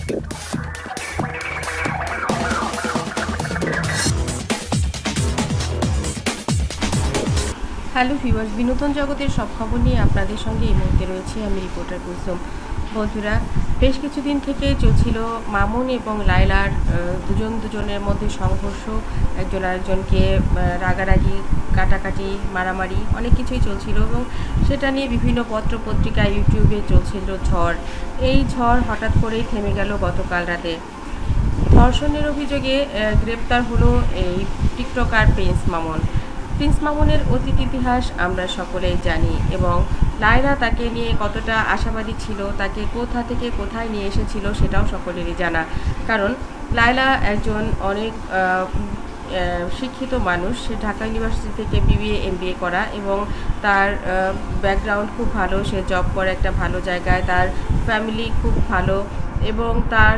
Hello viewers, বিনোদন জগতের সব খবর নিয়ে আপনাদের সঙ্গে এই মুহূর্তে রয়েছে আমি রিপোর্টার কুলসুম। বন্ধুরা, বেশ কিছুদিন থেকে চলছিল মামুন এবং লায়লার দুজনের মধ্যে সংঘর্ষ, একজন আরেকজনকে রাগারাগি, কাটাকাটি, মারামারি অনেক কিছুই চলছিল এবং সেটা নিয়ে বিভিন্ন পত্রপত্রিকা, ইউটিউবে চলছিল ঝড়। এই ঝড় হঠাৎ করেই থেমে গেল গতকাল রাতে। ধর্ষণের অভিযোগে গ্রেপ্তার হলো এই টিকটকার প্রিন্স মামুনের অতীত ইতিহাস আমরা সকলেই জানি এবং লায়লা তাকে নিয়ে কতটা আশাবাদী ছিল, তাকে কোথা থেকে কোথায় নিয়ে এসেছিল সেটাও সকলেরই জানা। কারণ লায়লা একজন অনেক শিক্ষিত মানুষ। সে ঢাকা ইউনিভার্সিটি থেকে বিবিএ এমবিএ করা এবং তার ব্যাকগ্রাউন্ড খুব ভালো। সে জব করে একটা ভালো জায়গায়, তার ফ্যামিলি খুব ভালো এবং তার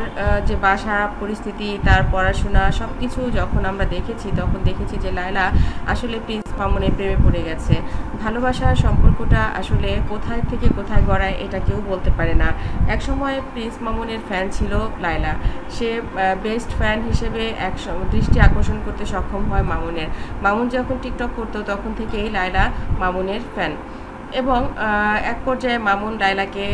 যে বাসা পরিস্থিতি, তার পড়াশোনা সব কিছু যখন আমরা দেখেছি তখন দেখেছি যে লায়লা আসলে প্রিন্স মামুনের প্রেমে পড়ে গেছে। ভালোবাসার সম্পর্কটা আসলে কোথায় থেকে কোথায় গড়ায় এটা কেউ বলতে পারে না। একসময় প্রিন্স মামুনের ফ্যান ছিল লায়লা। সে বেস্ট ফ্যান হিসেবে দৃষ্টি আকর্ষণ করতে সক্ষম হয় মামুন যখন টিকটক করতো তখন থেকেই লায়লা মামুনের ফ্যান এবং এক পর্যায়ে মামুন লায়লাকে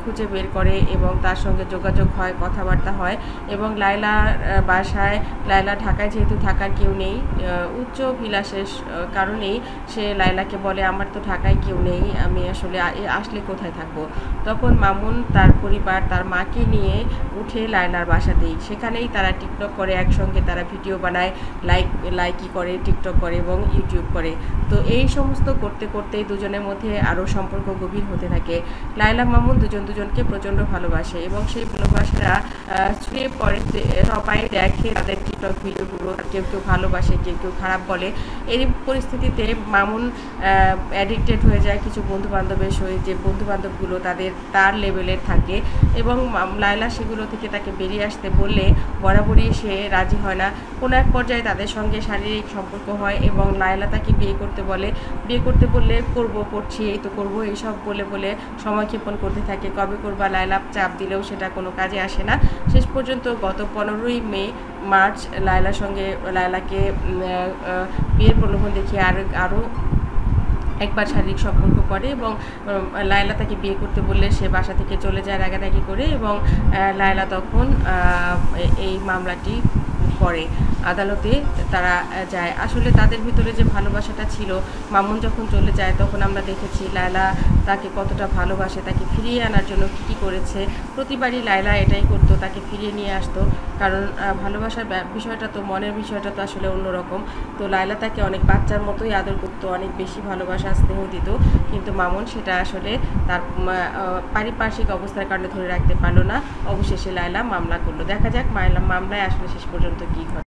খুঁজে বের করে এবং তার সঙ্গে যোগাযোগ হয়, কথাবার্তা হয় এবং লায়লার বাসায়, লায়লা ঢাকায় যেহেতু থাকার কেউ নেই, উচ্চ বিলাসের কারণেই সে লায়লাকে বলে আমার তো ঢাকায় কেউ নেই, আমি আসলে আসলে কোথায় থাকবো। তখন মামুন তার পরিবার, তার মাকে নিয়ে উঠে লায়লার বাসাতেই, সেখানেই তারা টিকটক করে, একসঙ্গে তারা ভিডিও বানায়, লাইকি করে, টিকটক করে এবং ইউটিউব করে। তো এই সমস্ত করতে করতেই দুজনের মধ্যে আরও সম্পর্ক গভীর হতে থাকে। লায়লা মামুন দুজনকে প্রচণ্ড ভালোবাসে এবং সেই ভালোবাসাটা ছড়িয়ে পড়ে, সবাই দেখে তাদের টিকটক ভিডিওগুলো, কেউ কেউ ভালোবাসে, কেউ কেউ খারাপ বলে। এই পরিস্থিতিতে মামুন অ্যাডিক্টেড হয়ে যায় কিছু বন্ধুবান্ধবের সহিত, যে বন্ধুবান্ধবগুলো তার লেভেলের থাকে এবং লায়লা সেগুলো থেকে তাকে বেরিয়ে আসতে বললে বরাবরই সে রাজি হয় না। কোনো এক পর্যায়ে তাদের সঙ্গে শারীরিক সম্পর্ক হয় এবং লায়লা তাকে বিয়ে করতে বললে করছি, এই তো করবো, এইসব বলে সময় ক্ষেপণ করতে থাকে। কবে করবা, লায়লা চাপ দিলেও সেটা কোনো কাজে আসে না। শেষ পর্যন্ত গত 15ই মার্চ লায়লাকে বিয়ের প্রলোভন দেখিয়ে আরও একবার শারীরিক সম্পর্ক করে এবং লায়লা তাকে বিয়ে করতে বললে সে বাসা থেকে চলে যায় রাগারাগি করে এবং লায়লা তখন এই মামলাটি করে আদালতে তারা যায়। আসলে তাদের ভিতরে যে ভালোবাসাটা ছিল, মামুন যখন চলে যায় তখন আমরা দেখেছি লায়লা তাকে কতটা ভালোবাসে, তাকে ফিরিয়ে আনার জন্য কী করেছে। প্রতিবারই লায়লা এটাই করতো, তাকে ফিরিয়ে নিয়ে আসতো। কারণ ভালোবাসার বিষয়টা তো, মনের বিষয়টা তো আসলে অন্যরকম। তো লায়লা তাকে অনেক বাচ্চার মতোই আদর করতো, অনেক বেশি ভালোবাসা স্নেহ দিত, কিন্তু মামুন সেটা আসলে তার পারিপার্শ্বিক অবস্থার কারণে ধরে রাখতে পারলো না। অবশেষে লায়লা মামলা করলো। দেখা যাক মামলায় আসলে শেষ পর্যন্ত কী ঘটে।